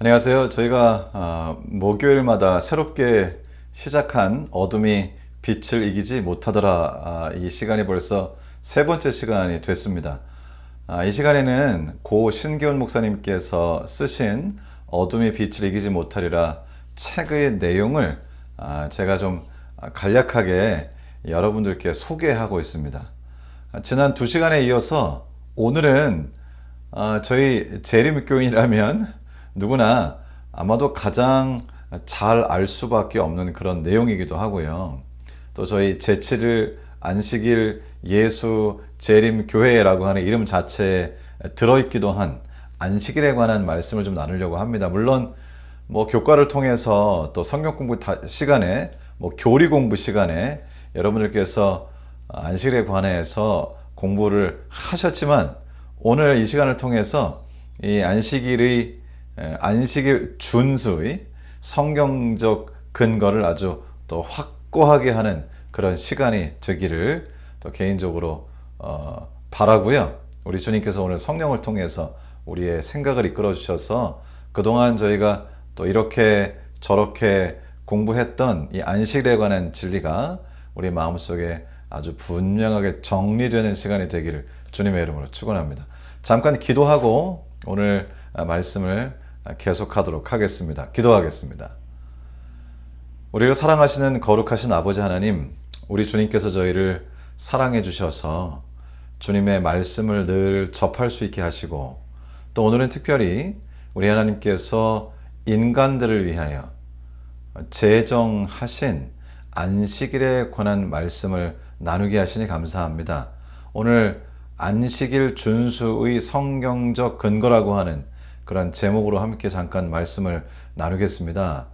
안녕하세요. 저희가 목요일마다 새롭게 시작한 어둠이 빛을 이기지 못하더라, 이 시간이 벌써 세 번째 시간이 됐습니다. 이 시간에는 고 신기훈 목사님께서 쓰신 어둠이 빛을 이기지 못하리라 책의 내용을 제가 좀 간략하게 여러분들께 소개하고 있습니다. 지난 두 시간에 이어서 오늘은 저희 재림교인이라면 누구나 아마도 가장 잘 알 수밖에 없는 그런 내용이기도 하고요. 또 저희 제7일 안식일 예수 재림교회라고 하는 이름 자체에 들어있기도 한 안식일에 관한 말씀을 좀 나누려고 합니다. 물론 교과를 통해서 또 성경 공부 시간에 교리 공부 시간에 여러분들께서 안식일에 관해서 공부를 하셨지만 오늘 이 시간을 통해서 이 안식일 준수의 성경적 근거를 아주 또 확고하게 하는 그런 시간이 되기를 또 개인적으로 바라고요. 우리 주님께서 오늘 성령을 통해서 우리의 생각을 이끌어 주셔서 그동안 저희가 또 이렇게 저렇게 공부했던 이 안식일에 관한 진리가 우리 마음속에 아주 분명하게 정리되는 시간이 되기를 주님의 이름으로 축원합니다. 잠깐 기도하고 오늘 말씀을 계속하도록 하겠습니다. 기도하겠습니다. 우리를 사랑하시는 거룩하신 아버지 하나님, 우리 주님께서 저희를 사랑해 주셔서 주님의 말씀을 늘 접할 수 있게 하시고 또 오늘은 특별히 우리 하나님께서 인간들을 위하여 제정하신 안식일에 관한 말씀을 나누게 하시니 감사합니다. 오늘 안식일 준수의 성경적 근거라고 하는 그런 제목으로 함께 잠깐 말씀을 나누겠습니다.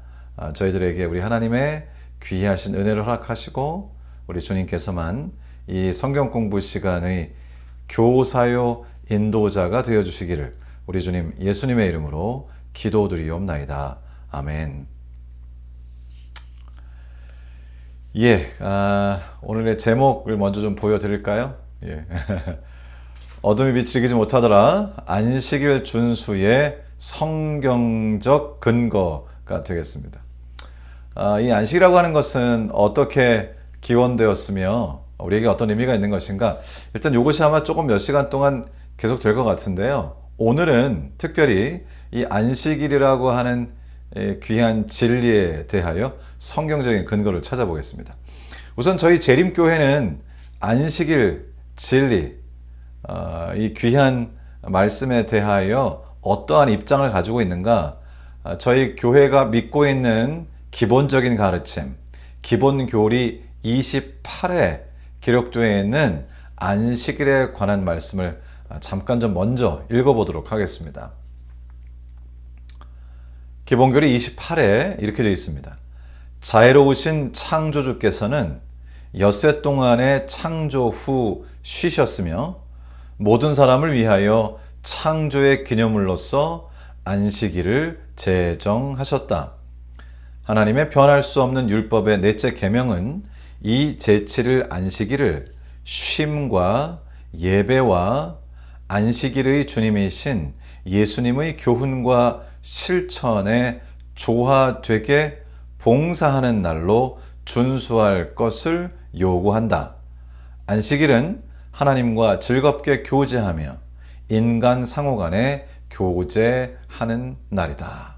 저희들에게 우리 하나님의 귀하신 은혜를 허락하시고 우리 주님께서만 이 성경 공부 시간의 교사요 인도자가 되어주시기를 우리 주님 예수님의 이름으로 기도드리옵나이다. 아멘. 오늘의 제목을 먼저 좀 보여드릴까요? 어둠이 빛을 이기지 못하더라. 안식일 준수의 성경적 근거가 되겠습니다. 이 안식이라고 하는 것은 어떻게 기원되었으며 우리에게 어떤 의미가 있는 것인가? 일단 이것이 아마 조금 몇 시간 동안 계속 될 것 같은데요. 오늘은 특별히 이 안식일이라고 하는 귀한 진리에 대하여 성경적인 근거를 찾아보겠습니다. 우선 저희 재림교회는 안식일 진리, 이 귀한 말씀에 대하여 어떠한 입장을 가지고 있는가? 저희 교회가 믿고 있는 기본적인 가르침, 기본교리 28에 기록되어 있는 안식일에 관한 말씀을 잠깐 좀 먼저 읽어보도록 하겠습니다. 기본교리 28에 이렇게 되어 있습니다. 자애로우신 창조주께서는 엿새 동안의 창조 후 쉬셨으며 모든 사람을 위하여 창조의 기념물로서 안식일을 제정하셨다. 하나님의 변할 수 없는 율법의 넷째 계명은 이 제7일 안식일을 쉼과 예배와 안식일의 주님이신 예수님의 교훈과 실천에 조화되게 봉사하는 날로 준수할 것을 요구한다. 안식일은 하나님과 즐겁게 교제하며 인간 상호 간에 교제하는 날이다.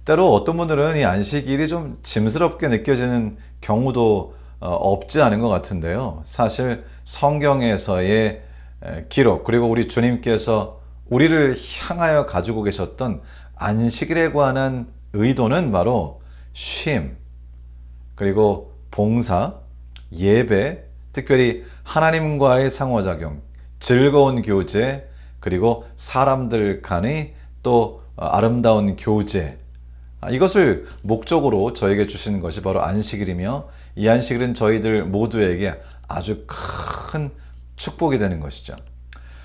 때로 어떤 분들은 이 안식일이 좀 짐스럽게 느껴지는 경우도 없지 않은 것 같은데요. 사실 성경에서의 기록 그리고 우리 주님께서 우리를 향하여 가지고 계셨던 안식일에 관한 의도는 바로 쉼, 그리고 봉사, 예배, 특별히 하나님과의 상호작용, 즐거운 교제, 그리고 사람들 간의 또 아름다운 교제, 이것을 목적으로 저에게 주시는 것이 바로 안식일이며, 이 안식일은 저희들 모두에게 아주 큰 축복이 되는 것이죠.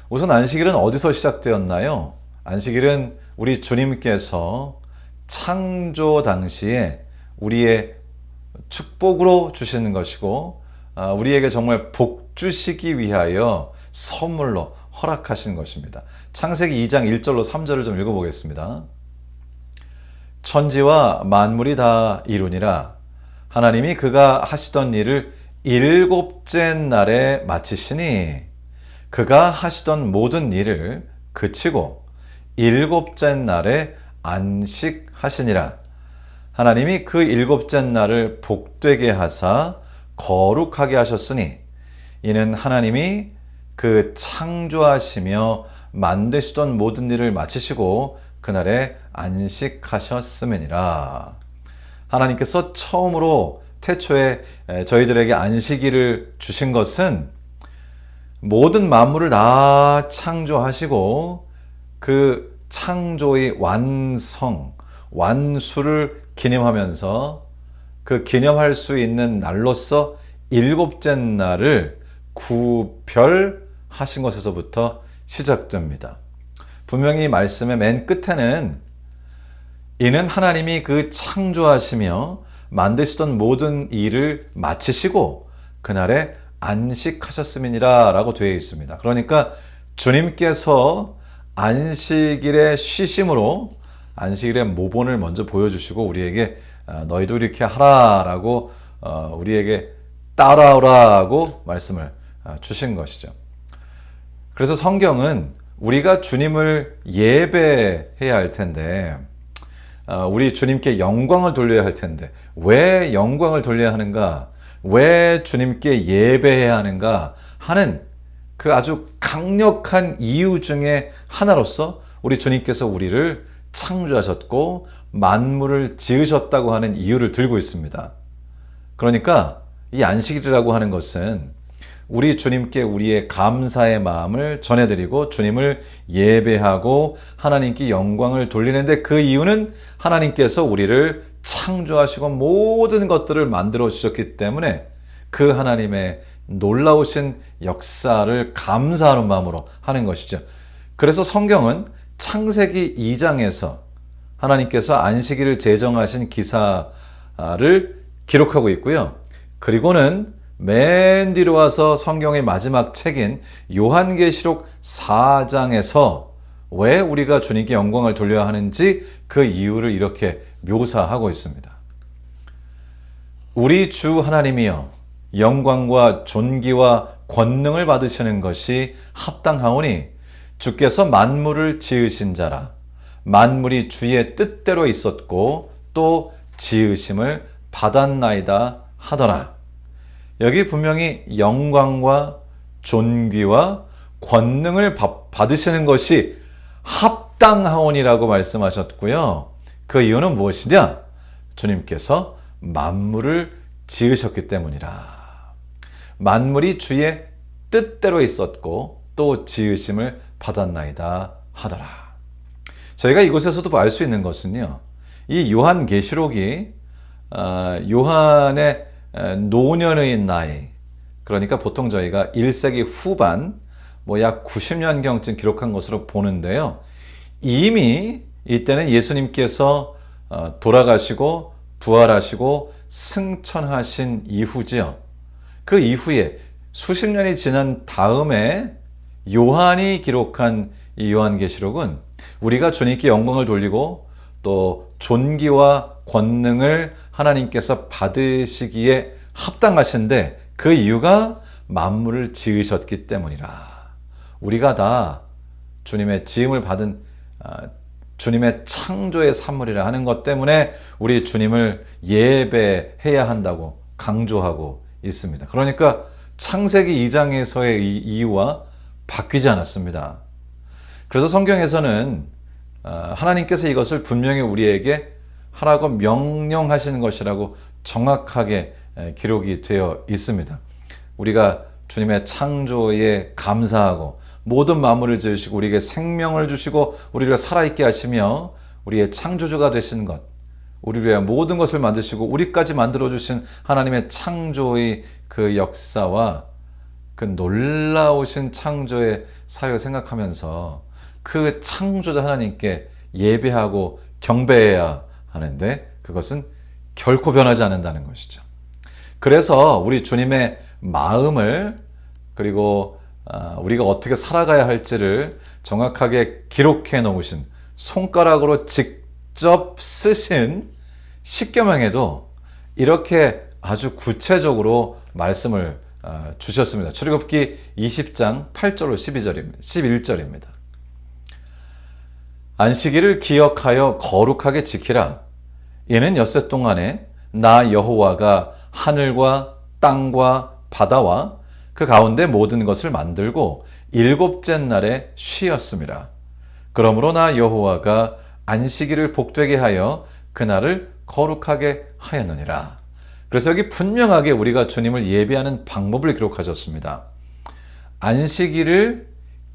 우선 안식일은 어디서 시작되었나요? 안식일은 우리 주님께서 창조 당시에 우리의 축복으로 주시는 것이고, 우리에게 정말 복 주시기 위하여 선물로 허락하신 것입니다. 창세기 2장 1절로 3절을 좀 읽어보겠습니다. 천지와 만물이 다 이루니라. 하나님이 그가 하시던 일을 일곱째 날에 마치시니, 그가 하시던 모든 일을 그치고 일곱째 날에 안식하시니라. 하나님이 그 일곱째 날을 복되게 하사 거룩하게 하셨으니, 이는 하나님이 그 창조하시며 만드시던 모든 일을 마치시고 그날에 안식하셨음이니라. 하나님께서 처음으로 태초에 저희들에게 안식일을 주신 것은 모든 만물을 다 창조하시고 그 창조의 완성, 완수를 기념하면서 그 기념할 수 있는 날로서 일곱째 날을 구별하신 것에서부터 시작됩니다. 분명히 말씀의 맨 끝에는 이는 하나님이 그 창조하시며 만드시던 모든 일을 마치시고 그날에 안식하셨음이니라 라고 되어 있습니다. 그러니까 주님께서 안식일의 쉬심으로 안식일의 모본을 먼저 보여주시고 우리에게 너희도 이렇게 하라 라고 우리에게 따라오라고 말씀을 주신 것이죠. 그래서 성경은 우리가 주님을 예배해야 할 텐데, 우리 주님께 영광을 돌려야 할 텐데, 왜 영광을 돌려야 하는가, 왜 주님께 예배해야 하는가 하는 그 아주 강력한 이유 중에 하나로서 우리 주님께서 우리를 창조하셨고 만물을 지으셨다고 하는 이유를 들고 있습니다. 그러니까 이 안식일이라고 하는 것은 우리 주님께 우리의 감사의 마음을 전해드리고 주님을 예배하고 하나님께 영광을 돌리는데, 그 이유는 하나님께서 우리를 창조하시고 모든 것들을 만들어 주셨기 때문에 그 하나님의 놀라우신 역사를 감사하는 마음으로 하는 것이죠. 그래서 성경은 창세기 2장에서 하나님께서 안식일을 제정하신 기사를 기록하고 있고요. 그리고는 맨 뒤로 와서 성경의 마지막 책인 요한계시록 4장에서 왜 우리가 주님께 영광을 돌려야 하는지 그 이유를 이렇게 묘사하고 있습니다. 우리 주 하나님이여, 영광과 존귀와 권능을 받으시는 것이 합당하오니 주께서 만물을 지으신 자라. 만물이 주의 뜻대로 있었고 또 지으심을 받았나이다 하더라. 여기 분명히 영광과 존귀와 권능을 받으시는 것이 합당하오니라고 말씀하셨고요. 그 이유는 무엇이냐? 주님께서 만물을 지으셨기 때문이라. 만물이 주의 뜻대로 있었고 또 지으심을 받았나이다 하더라. 저희가 이곳에서도 알 수 있는 것은요, 이 요한계시록이 요한의 노년의 나이, 그러니까 보통 저희가 1세기 후반 약 90년경쯤 기록한 것으로 보는데요, 이미 이때는 예수님께서 돌아가시고 부활하시고 승천하신 이후지요. 그 이후에 수십 년이 지난 다음에 요한이 기록한 이 요한계시록은 우리가 주님께 영광을 돌리고 또 존귀와 권능을 하나님께서 받으시기에 합당하신데, 그 이유가 만물을 지으셨기 때문이라. 우리가 다 주님의 지음을 받은 주님의 창조의 산물이라 하는 것 때문에 우리 주님을 예배해야 한다고 강조하고 있습니다. 그러니까 창세기 2장에서의 이 이유와 바뀌지 않았습니다. 그래서 성경에서는 하나님께서 이것을 분명히 우리에게 하라고 명령하시는 것이라고 정확하게 기록이 되어 있습니다. 우리가 주님의 창조에 감사하고 모든 만물을 지으시고 우리에게 생명을 주시고 우리를 살아있게 하시며 우리의 창조주가 되신 것, 우리를 위해 모든 것을 만드시고 우리까지 만들어주신 하나님의 창조의 그 역사와 그 놀라우신 창조의 사역을 생각하면서 그 창조자 하나님께 예배하고 경배해야 하는데 그것은 결코 변하지 않는다는 것이죠. 그래서 우리 주님의 마음을 그리고 우리가 어떻게 살아가야 할지를 정확하게 기록해 놓으신 손가락으로 직접 쓰신 십계명에도 이렇게 아주 구체적으로 말씀을 주셨습니다. 출애굽기 20장 8절로 11절입니다. 안식일을 기억하여 거룩하게 지키라. 이는 엿새 동안에 나 여호와가 하늘과 땅과 바다와 그 가운데 모든 것을 만들고 일곱째 날에 쉬었습니다. 그러므로 나 여호와가 안식일을 복되게 하여 그날을 거룩하게 하였느니라. 그래서 여기 분명하게 우리가 주님을 예배하는 방법을 기록하셨습니다. 안식일을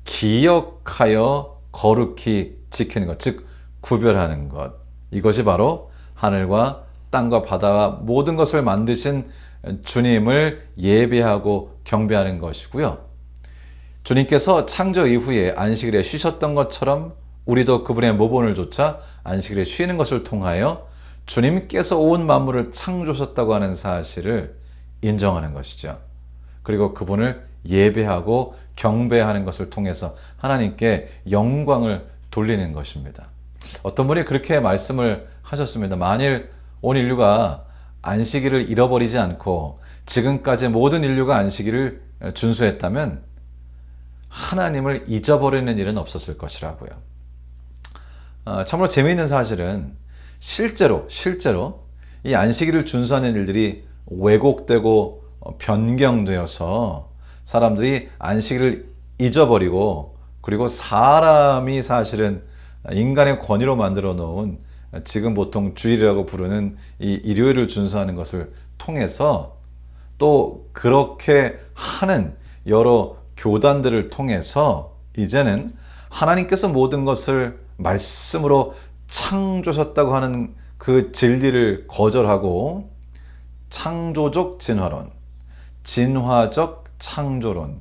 기억하여 거룩히 지키는 것, 즉 구별하는 것. 이것이 바로 하늘과 땅과 바다와 모든 것을 만드신 주님을 예배하고 경배하는 것이고요. 주님께서 창조 이후에 안식일에 쉬셨던 것처럼 우리도 그분의 모본을 좇아 안식일에 쉬는 것을 통하여 주님께서 온 만물을 창조하셨다고 하는 사실을 인정하는 것이죠. 그리고 그분을 예배하고 경배하는 것을 통해서 하나님께 영광을 돌리는 것입니다. 어떤 분이 그렇게 말씀을 하셨습니다. 만일 온 인류가 안식일을 잃어버리지 않고 지금까지 모든 인류가 안식일을 준수했다면 하나님을 잊어버리는 일은 없었을 것이라고요. 참으로 재미있는 사실은 실제로 이 안식일을 준수하는 일들이 왜곡되고 변경되어서 사람들이 안식일을 잊어버리고 그리고 사람이 사실은 인간의 권위로 만들어 놓은 지금 보통 주일이라고 부르는 이 일요일을 준수하는 것을 통해서 또 그렇게 하는 여러 교단들을 통해서 이제는 하나님께서 모든 것을 말씀으로 창조하셨다고 하는 그 진리를 거절하고 창조적 진화론, 진화적 창조론,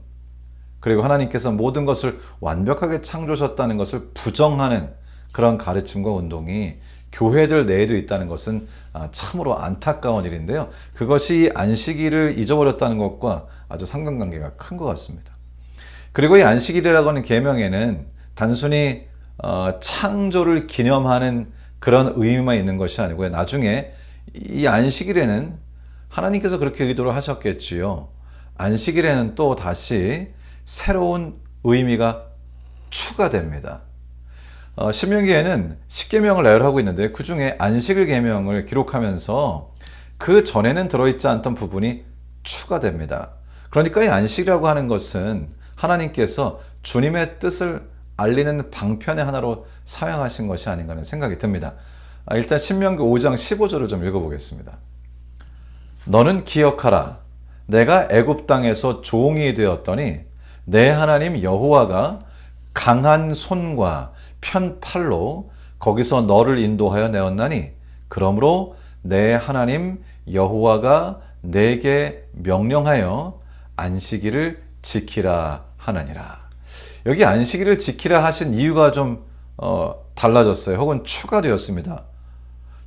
그리고 하나님께서 모든 것을 완벽하게 창조하셨다는 것을 부정하는 그런 가르침과 운동이 교회들 내에도 있다는 것은 참으로 안타까운 일인데요. 그것이 안식일을 잊어버렸다는 것과 아주 상관관계가 큰 것 같습니다. 그리고 이 안식일이라고 하는 계명에는 단순히 창조를 기념하는 그런 의미만 있는 것이 아니고요. 나중에 이 안식일에는 하나님께서 그렇게 의도를 하셨겠지요. 안식일에는 또 다시 새로운 의미가 추가됩니다. 신명기에는 10계명을 나열하고 있는데 그 중에 안식일 계명을 기록하면서 그 전에는 들어있지 않던 부분이 추가됩니다. 그러니까 이 안식이라고 하는 것은 하나님께서 주님의 뜻을 알리는 방편의 하나로 사용하신 것이 아닌가 하는 생각이 듭니다. 일단 신명기 5장 15절을 좀 읽어보겠습니다. 너는 기억하라. 내가 애굽 땅에서 종이 되었더니 내 하나님 여호와가 강한 손과 편팔로 거기서 너를 인도하여 내었나니 그러므로 내 하나님 여호와가 내게 명령하여 안식일을 지키라 하느니라. 여기 안식일을 지키라 하신 이유가 좀 달라졌어요. 혹은 추가되었습니다.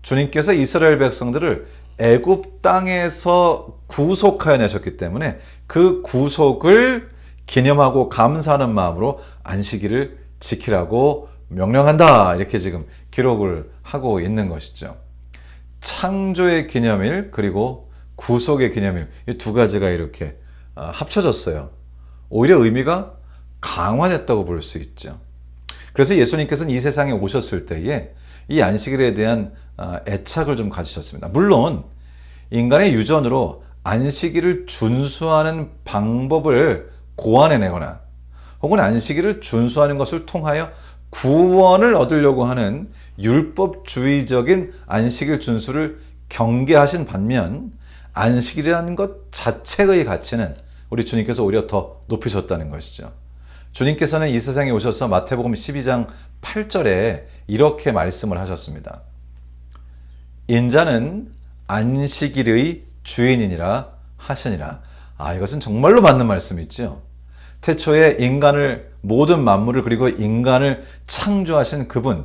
주님께서 이스라엘 백성들을 애굽 땅에서 구속하여 내셨기 때문에 그 구속을 기념하고 감사하는 마음으로 안식일을 지키라고 명령한다. 이렇게 지금 기록을 하고 있는 것이죠. 창조의 기념일 그리고 구속의 기념일 이 두 가지가 이렇게 합쳐졌어요. 오히려 의미가 강화됐다고 볼 수 있죠. 그래서 예수님께서는 이 세상에 오셨을 때에 이 안식일에 대한 애착을 좀 가지셨습니다. 물론 인간의 유전으로 안식일을 준수하는 방법을 고안해내거나 혹은 안식일을 준수하는 것을 통하여 구원을 얻으려고 하는 율법주의적인 안식일 준수를 경계하신 반면 안식일이라는 것 자체의 가치는 우리 주님께서 오히려 더 높이셨다는 것이죠. 주님께서는 이 세상에 오셔서 마태복음 12장 8절에 이렇게 말씀을 하셨습니다. 인자는 안식일의 주인이니라 하시니라. 이것은 정말로 맞는 말씀이죠. 태초에 인간을, 모든 만물을, 그리고 인간을 창조하신 그분,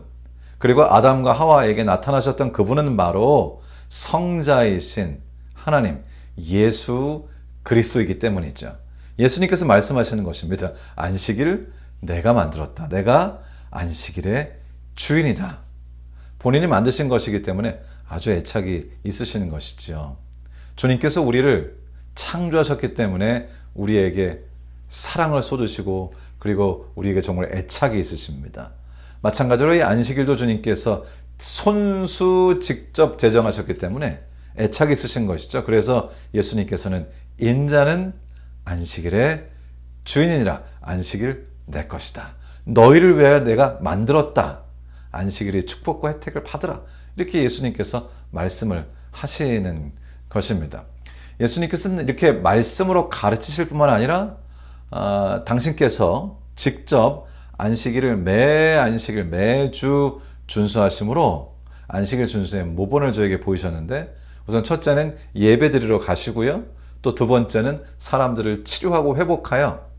그리고 아담과 하와에게 나타나셨던 그분은 바로 성자이신 하나님, 예수 그리스도이기 때문이죠. 예수님께서 말씀하시는 것입니다. 안식일 내가 만들었다. 내가 안식일의 주인이다. 본인이 만드신 것이기 때문에 아주 애착이 있으시는 것이죠. 주님께서 우리를 창조하셨기 때문에 우리에게 사랑을 쏟으시고, 그리고 우리에게 정말 애착이 있으십니다. 마찬가지로 이 안식일도 주님께서 손수 직접 제정하셨기 때문에 애착이 있으신 것이죠. 그래서 예수님께서는 인자는 안식일의 주인이니라. 안식일 내 것이다. 너희를 위하여 내가 만들었다. 안식일의 축복과 혜택을 받으라. 이렇게 예수님께서 말씀을 하시는 것입니다. 예수님께서는 이렇게 말씀으로 가르치실 뿐만 아니라 당신께서 직접 안식일을 매주 준수하심으로 안식일 준수의 모본을 저에게 보이셨는데, 우선 첫째는 예배 드리러 가시고요. 또 두 번째는 사람들을 치료하고 회복하여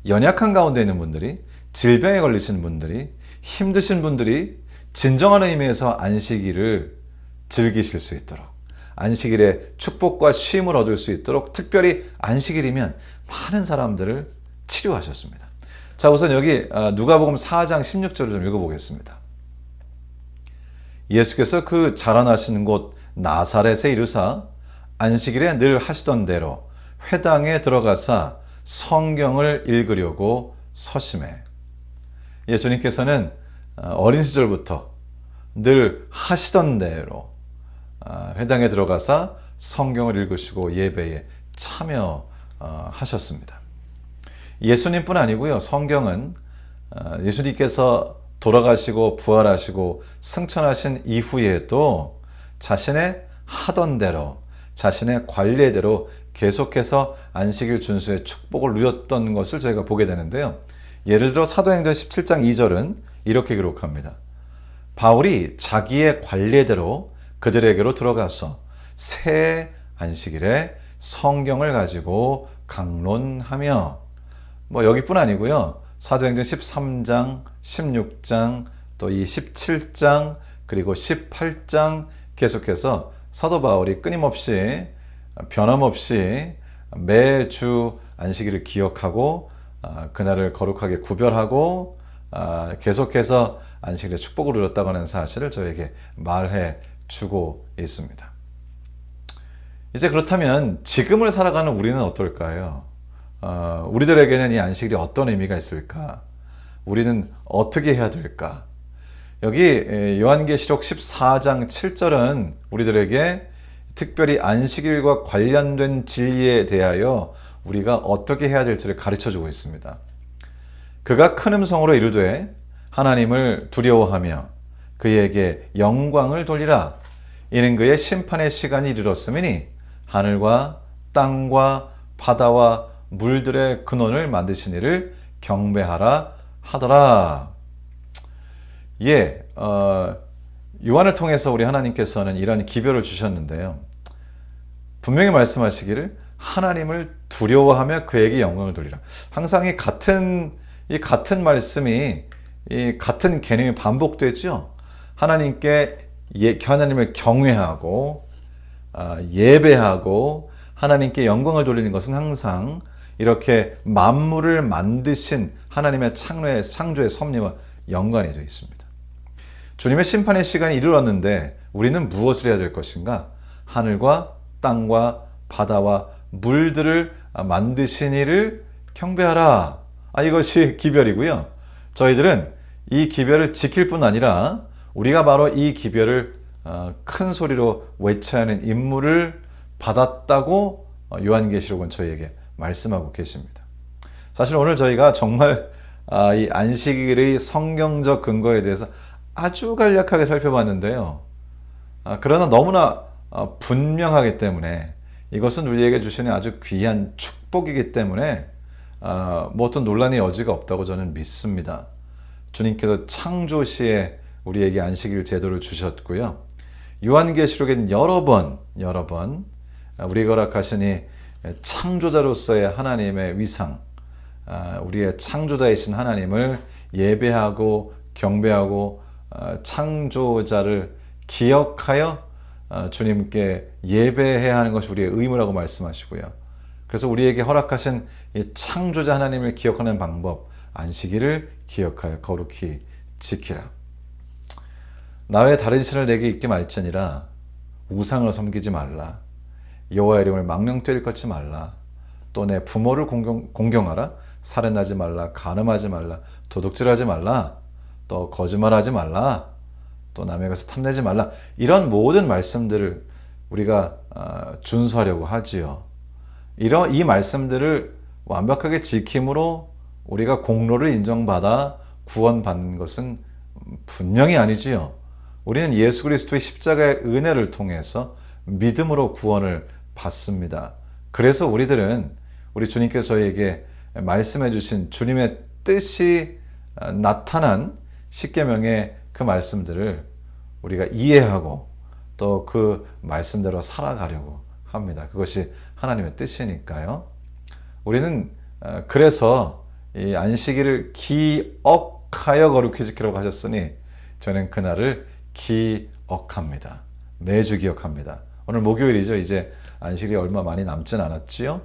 연약한 가운데 있는 분들이, 질병에 걸리신 분들이, 힘드신 분들이 진정한 의미에서 안식일을 즐기실 수 있도록, 안식일에 축복과 쉼을 얻을 수 있도록, 특별히 안식일이면 많은 사람들을 치료하셨습니다. 자, 우선 여기 누가복음 4장 16절을 좀 읽어보겠습니다. 예수께서 그 자라나신 곳 나사렛에 이르사 안식일에 늘 하시던 대로 회당에 들어가사 성경을 읽으려고 서심해. 예수님께서는 어린 시절부터 늘 하시던 대로 회당에 들어가사 성경을 읽으시고 예배에 참여하셨습니다. 예수님뿐 아니고요. 성경은 예수님께서 돌아가시고 부활하시고 승천하신 이후에도 자신의 하던 대로, 자신의 관례대로 계속해서 안식일 준수의 축복을 누렸던 것을 저희가 보게 되는데요. 예를 들어 사도행전 17장 2절은 이렇게 기록합니다. 바울이 자기의 관례대로 그들에게로 들어가서 새 안식일에 성경을 가지고 강론하며, 여기뿐 아니고요. 사도행전 13장, 16장, 또 이 17장, 그리고 18장 계속해서 사도 바울이 끊임없이, 변함없이 매주 안식일을 기억하고 그날을 거룩하게 구별하고 계속해서 안식일의 축복을 누렸다고 하는 사실을 저에게 말해 주고 있습니다. 이제 그렇다면 지금을 살아가는 우리는 어떨까요? 우리들에게는 이 안식일이 어떤 의미가 있을까? 우리는 어떻게 해야 될까? 여기 요한계시록 14장 7절은 우리들에게 특별히 안식일과 관련된 진리에 대하여 우리가 어떻게 해야 될지를 가르쳐주고 있습니다. 그가 큰 음성으로 이르되 하나님을 두려워하며 그에게 영광을 돌리라. 이는 그의 심판의 시간이 이르렀음이니 하늘과 땅과 바다와 물들의 근원을 만드신 이를 경배하라 하더라. 요한을 통해서 우리 하나님께서는 이런 기별을 주셨는데요. 분명히 말씀하시기를 하나님을 두려워하며 그에게 영광을 돌리라. 항상 이 같은 말씀이, 이 같은 개념이 반복되죠. 하나님을 경외하고 예배하고 하나님께 영광을 돌리는 것은 항상 이렇게 만물을 만드신 하나님의 창조의 섭리와 연관이 되어 있습니다. 주님의 심판의 시간이 이르렀는데 우리는 무엇을 해야 될 것인가? 하늘과 땅과 바다와 물들을 만드신 이를 경배하라. 이것이 기별이고요. 저희들은 이 기별을 지킬 뿐 아니라 우리가 바로 이 기별을 큰 소리로 외쳐야 하는 임무를 받았다고 요한계시록은 저희에게 말씀하고 계십니다. 사실 오늘 저희가 정말 이 안식일의 성경적 근거에 대해서 아주 간략하게 살펴봤는데요. 그러나 너무나 분명하기 때문에 이것은 우리에게 주시는 아주 귀한 축복이기 때문에 뭐 어떤 논란의 여지가 없다고 저는 믿습니다. 주님께서 창조 시에 우리에게 안식일 제도를 주셨고요. 요한계시록엔 여러 번 우리에게 허락하시니 창조자로서의 하나님의 위상, 우리의 창조자이신 하나님을 예배하고 경배하고 창조자를 기억하여 주님께 예배해야 하는 것이 우리의 의무라고 말씀하시고요. 그래서 우리에게 허락하신 이 창조자 하나님을 기억하는 방법, 안식일을 기억하여 거룩히 지키라. 나 외 다른 신을 내게 있게 말지니라. 우상을 섬기지 말라. 여호와의 이름을 망령되이 일컫지 말라. 또 내 부모를 공경하라. 살인하지 말라. 간음하지 말라. 도둑질하지 말라. 또 거짓말하지 말라. 또 남의 것을 탐내지 말라. 이런 모든 말씀들을 우리가 준수하려고 하지요. 이 말씀들을 완벽하게 지킴으로 우리가 공로를 인정받아 구원받는 것은 분명히 아니지요. 우리는 예수 그리스도의 십자가의 은혜를 통해서 믿음으로 구원을 받습니다. 그래서 우리 주님께서 저희에게 말씀해 주신 주님의 뜻이 나타난 십계명의 그 말씀들을 우리가 이해하고 또 그 말씀대로 살아가려고 합니다. 그것이 하나님의 뜻이니까요. 우리는 그래서 이 안식일을 기억하여 거룩히 지키라고 하셨으니 저는 그날을 기억합니다. 매주 기억합니다. 오늘 목요일이죠. 이제 안식일이 얼마 많이 남진 않았지요.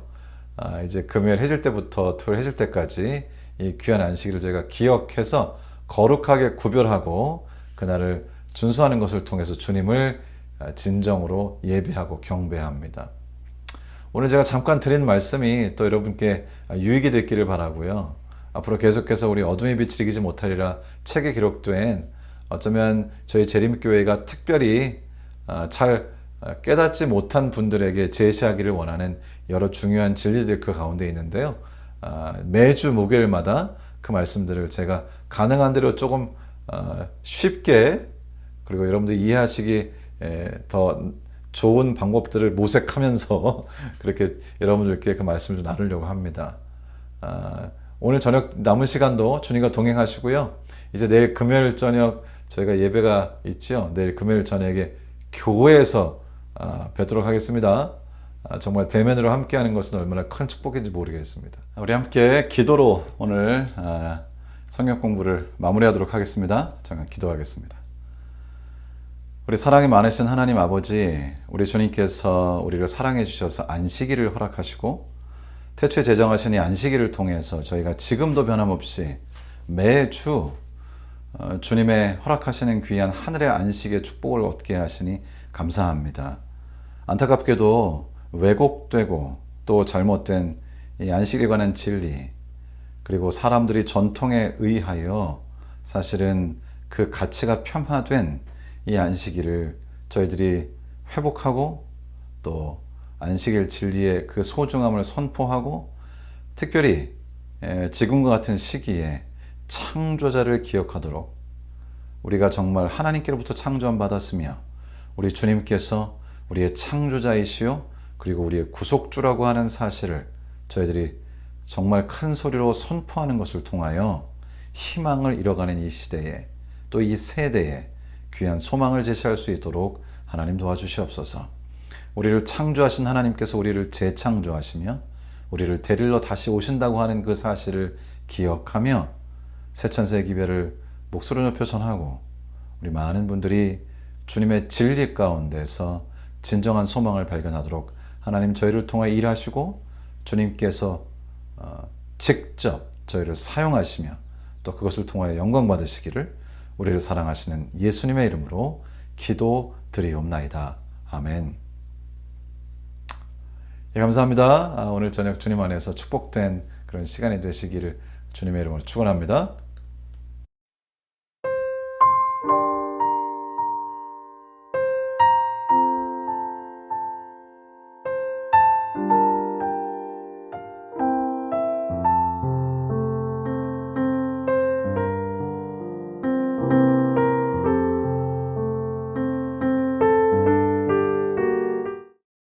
이제 금요일 해질 때부터 토요일 해질 때까지 이 귀한 안식일을 제가 기억해서 거룩하게 구별하고 그날을 준수하는 것을 통해서 주님을 진정으로 예배하고 경배합니다. 오늘 제가 잠깐 드린 말씀이 또 여러분께 유익이 됐기를 바라고요. 앞으로 계속해서 우리 어둠의 빛을 이기지 못하리라 책에 기록된 어쩌면 저희 재림교회가 특별히 잘 깨닫지 못한 분들에게 제시하기를 원하는 여러 중요한 진리들 그 가운데 있는데요. 매주 목요일마다 그 말씀들을 제가 가능한 대로 조금 쉽게 그리고 여러분들이 이해하시기 더 좋은 방법들을 모색하면서 그렇게 여러분들께 그 말씀을 좀 나누려고 합니다. 오늘 저녁 남은 시간도 주님과 동행하시고요. 이제 내일 금요일 저녁 저희가 예배가 있죠. 내일 금요일 저녁에 교회에서 뵙도록 하겠습니다. 정말 대면으로 함께하는 것은 얼마나 큰 축복인지 모르겠습니다. 우리 함께 기도로 오늘 성경 공부를 마무리하도록 하겠습니다. 잠깐 기도하겠습니다. 우리 사랑이 많으신 하나님 아버지, 우리 주님께서 우리를 사랑해 주셔서 안식일을 허락하시고 태초에 제정하신 이 안식일을 통해서 저희가 지금도 변함없이 매주 주님의 허락하시는 귀한 하늘의 안식의 축복을 얻게 하시니 감사합니다. 안타깝게도 왜곡되고 또 잘못된 이 안식에 관한 진리, 그리고 사람들이 전통에 의하여 사실은 그 가치가 폄하된 이 안식일을 저희들이 회복하고 또 안식일 진리의 그 소중함을 선포하고 특별히 지금과 같은 시기에 창조자를 기억하도록 우리가 정말 하나님께로부터 창조함 받았으며 우리 주님께서 우리의 창조자이시요 그리고 우리의 구속주라고 하는 사실을 저희들이 정말 큰 소리로 선포하는 것을 통하여 희망을 잃어가는 이 시대에 또 이 세대에 귀한 소망을 제시할 수 있도록 하나님 도와주시옵소서. 우리를 창조하신 하나님께서 우리를 재창조하시며 우리를 데리러 다시 오신다고 하는 그 사실을 기억하며 새천세 기별을 목소리 높여 전하고 우리 많은 분들이 주님의 진리 가운데서 진정한 소망을 발견하도록 하나님 저희를 통해 일하시고 주님께서 직접 저희를 사용하시며 또 그것을 통하여 영광 받으시기를 우리를 사랑하시는 예수님의 이름으로 기도드리옵나이다. 아멘. 예, 감사합니다. 오늘 저녁 주님 안에서 축복된 그런 시간이 되시기를 주님의 이름으로 축원합니다.